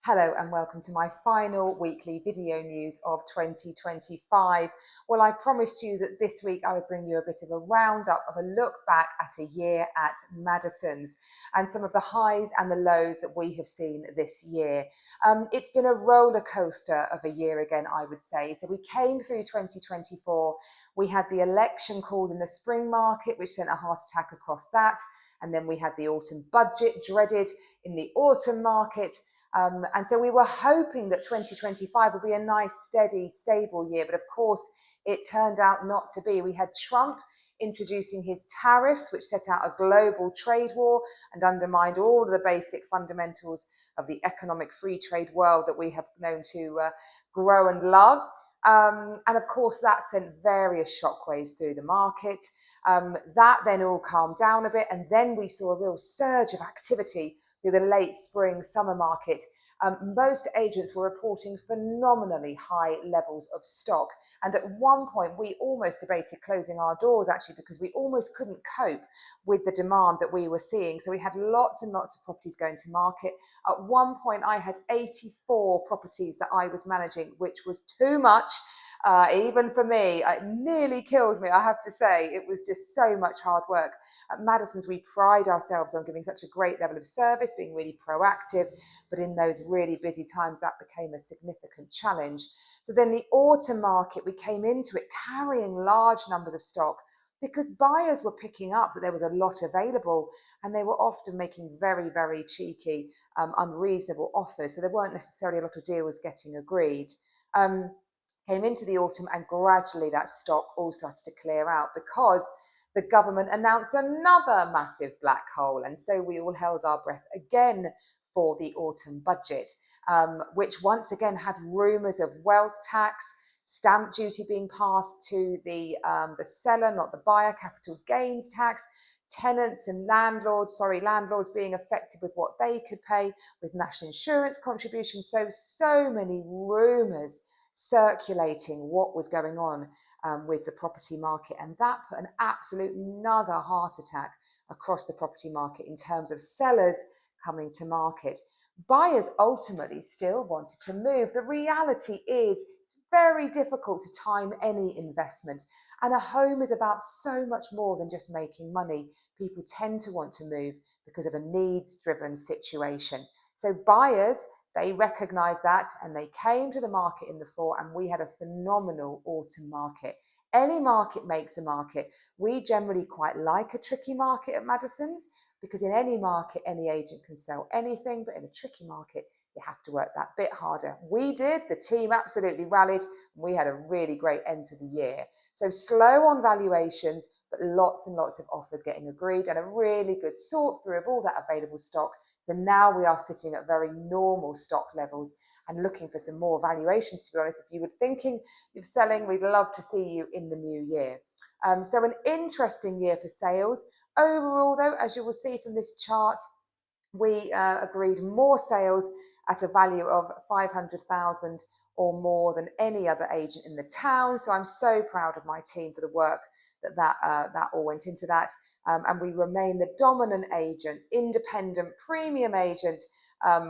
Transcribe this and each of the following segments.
Hello and welcome to my final weekly video news of 2025. Well, I promised you that this week I would bring you a bit of a roundup of a look back at a year at Maddisons and some of the highs and the lows that we have seen this year. It's been a roller coaster of a year again, I would say. So we came through 2024, we had the election called in the spring market, which sent a heart attack across that. And then we had the autumn budget dreaded in the autumn market. And so we were hoping that 2025 would be a nice, steady, stable year. But of course, it turned out not to be. We had Trump introducing his tariffs, which set out a global trade war and undermined all of the basic fundamentals of the economic free trade world that we have known to grow and love. And of course, that sent various shockwaves through the market. That then all calmed down a bit. And then we saw a real surge of activity through the late spring summer market. Most agents were reporting phenomenally high levels of stock. And at one point, we almost debated closing our doors, actually, because we almost couldn't cope with the demand that we were seeing. So we had lots and lots of properties going to market. At one point, I had 84 properties that I was managing, which was too much. Even for me, it nearly killed me, I have to say. It was just so much hard work. At Maddisons, we pride ourselves on giving such a great level of service, being really proactive, but in those really busy times, that became a significant challenge. So then the autumn market, we came into it carrying large numbers of stock because buyers were picking up that there was a lot available and they were often making very, very cheeky, unreasonable offers. So there weren't necessarily a lot of deals getting agreed. Came into the autumn and gradually that stock all started to clear out because the government announced another massive black hole. And so we all held our breath again for the autumn budget, which once again had rumours of wealth tax, stamp duty being passed to the seller, not the buyer, capital gains tax, tenants and landlords being affected with what they could pay, with national insurance contributions. So many rumours circulating what was going on with the property market, and that put an absolute another heart attack across the property market in terms of sellers coming to market. Buyers ultimately still wanted to move. The reality is it's very difficult to time any investment, and a home is about so much more than just making money. People tend to want to move because of a needs-driven situation. So buyers, they recognised that and they came to the market in the fall, and we had a phenomenal autumn market. Any market makes a market. We generally quite like a tricky market at Maddisons because in any market, any agent can sell anything, but in a tricky market, you have to work that bit harder. We did, the team absolutely rallied, and we had a really great end to the year. So slow on valuations, but lots and lots of offers getting agreed and a really good sort through of all that available stock. So now we are sitting at very normal stock levels and looking for some more valuations, to be honest. If you were thinking of selling, we'd love to see you in the new year. So an interesting year for sales. Overall, though, as you will see from this chart, we agreed more sales at a value of 500,000 or more than any other agent in the town. So I'm so proud of my team for the work that all went into that. And we remain the dominant agent, independent, premium agent.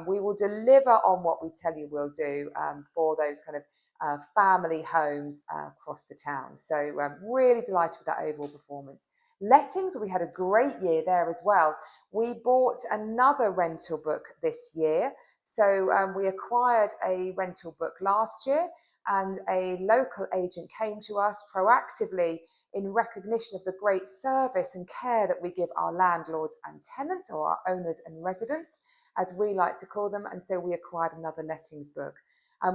We will deliver on what we tell you we'll do for those kind of family homes across the town. So really delighted with that overall performance. Lettings, we had a great year there as well. We bought another rental book this year. So we acquired a rental book last year, and a local agent came to us proactively in recognition of the great service and care that we give our landlords and tenants, or our owners and residents, as we like to call them. And so we acquired another lettings book.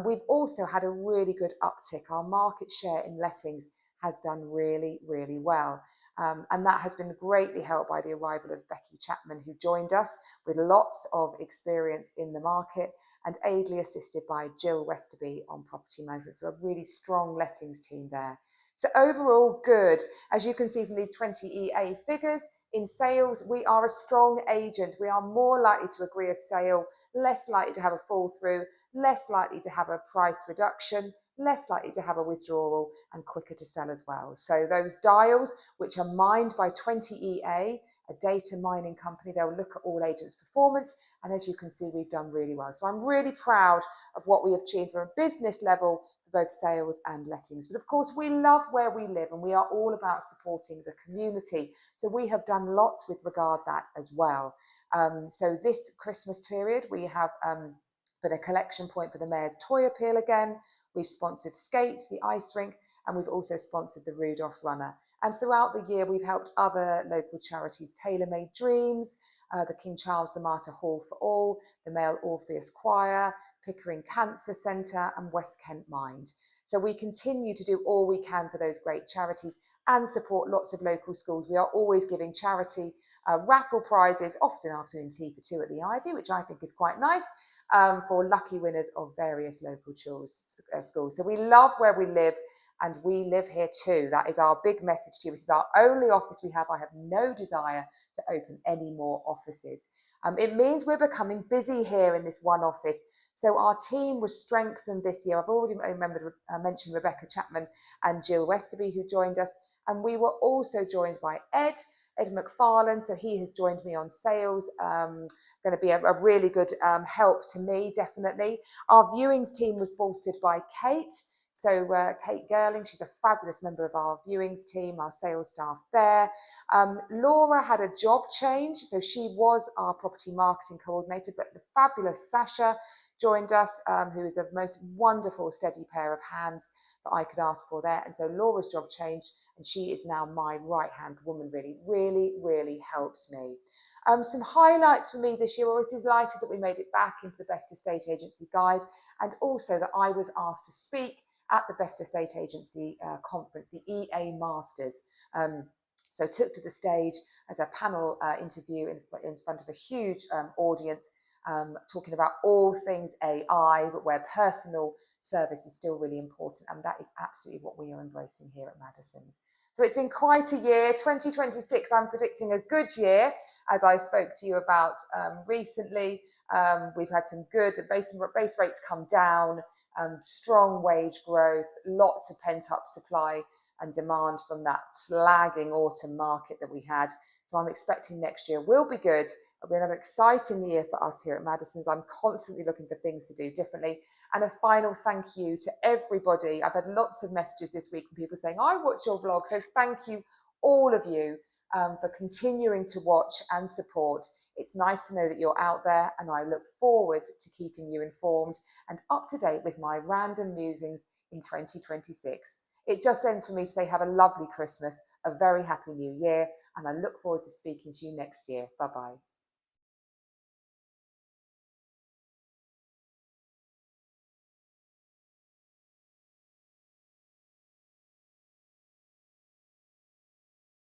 We've also had a really good uptick. Our market share in lettings has done really, really well. And that has been greatly helped by the arrival of Becky Chapman, who joined us with lots of experience in the market, and ably assisted by Jill Westerby on property management. So a really strong lettings team there. So overall, good. As you can see from these 20 EA figures, in sales, we are a strong agent. We are more likely to agree a sale, less likely to have a fall through, less likely to have a price reduction, less likely to have a withdrawal, and quicker to sell as well. So those dials, which are mined by 20 EA a data mining company. They'll look at all agents' performance, and as you can see, we've done really well. So I'm really proud of what we have achieved from a business level for both sales and lettings. But of course, we love where we live, and we are all about supporting the community. So we have done lots with regard that as well. So this Christmas period, we have been a collection point for the Mayor's Toy Appeal again. We've sponsored Skate, the ice rink, and we've also sponsored the Rudolph Runner. And throughout the year, we've helped other local charities, Tailor Made Dreams, the King Charles the Martyr Hall for All, the Male Orpheus Choir, Pickering Cancer Centre, and West Kent Mind. So we continue to do all we can for those great charities and support lots of local schools. We are always giving charity raffle prizes, often afternoon tea for two at the Ivy, which I think is quite nice, for lucky winners of various local schools. So we love where we live, and we live here too. That is our big message to you. This is our only office we have. I have no desire to open any more offices. It means we're becoming busy here in this one office. So our team was strengthened this year. I've already mentioned Rebecca Chapman and Jill Westerby, who joined us. And we were also joined by Ed McFarlane. So he has joined me on sales. Going to be a really good help to me, definitely. Our viewings team was bolstered by Kate. So Kate Girling, she's a fabulous member of our viewings team, our sales staff there. Laura had a job change, so she was our property marketing coordinator, but the fabulous Sasha joined us, who is the most wonderful, steady pair of hands that I could ask for there. And so Laura's job changed, and she is now my right-hand woman, really helps me. Some highlights for me this year. I was delighted that we made it back into the Best Estate Agency Guide, and also that I was asked to speak at the Best Estate Agency conference, the EA Masters. So took to the stage as a panel interview in front of a huge audience, talking about all things AI, but where personal service is still really important. And that is absolutely what we are embracing here at Maddisons. So it's been quite a year. 2026, I'm predicting a good year, as I spoke to you about recently. We've had some good, the base rates come down, strong wage growth, lots of pent-up supply and demand from that slagging autumn market that we had. So I'm expecting next year will be good. It'll be another exciting year for us here at Maddisons. I'm constantly looking for things to do differently. And a final thank you to everybody. I've had lots of messages this week from people saying, I watch your vlog. So thank you, all of you, for continuing to watch and support. It's nice to know that you're out there, and I look forward to keeping you informed and up to date with my random musings in 2026. It just ends for me to say have a lovely Christmas, a very happy new year, and I look forward to speaking to you next year. Bye-bye.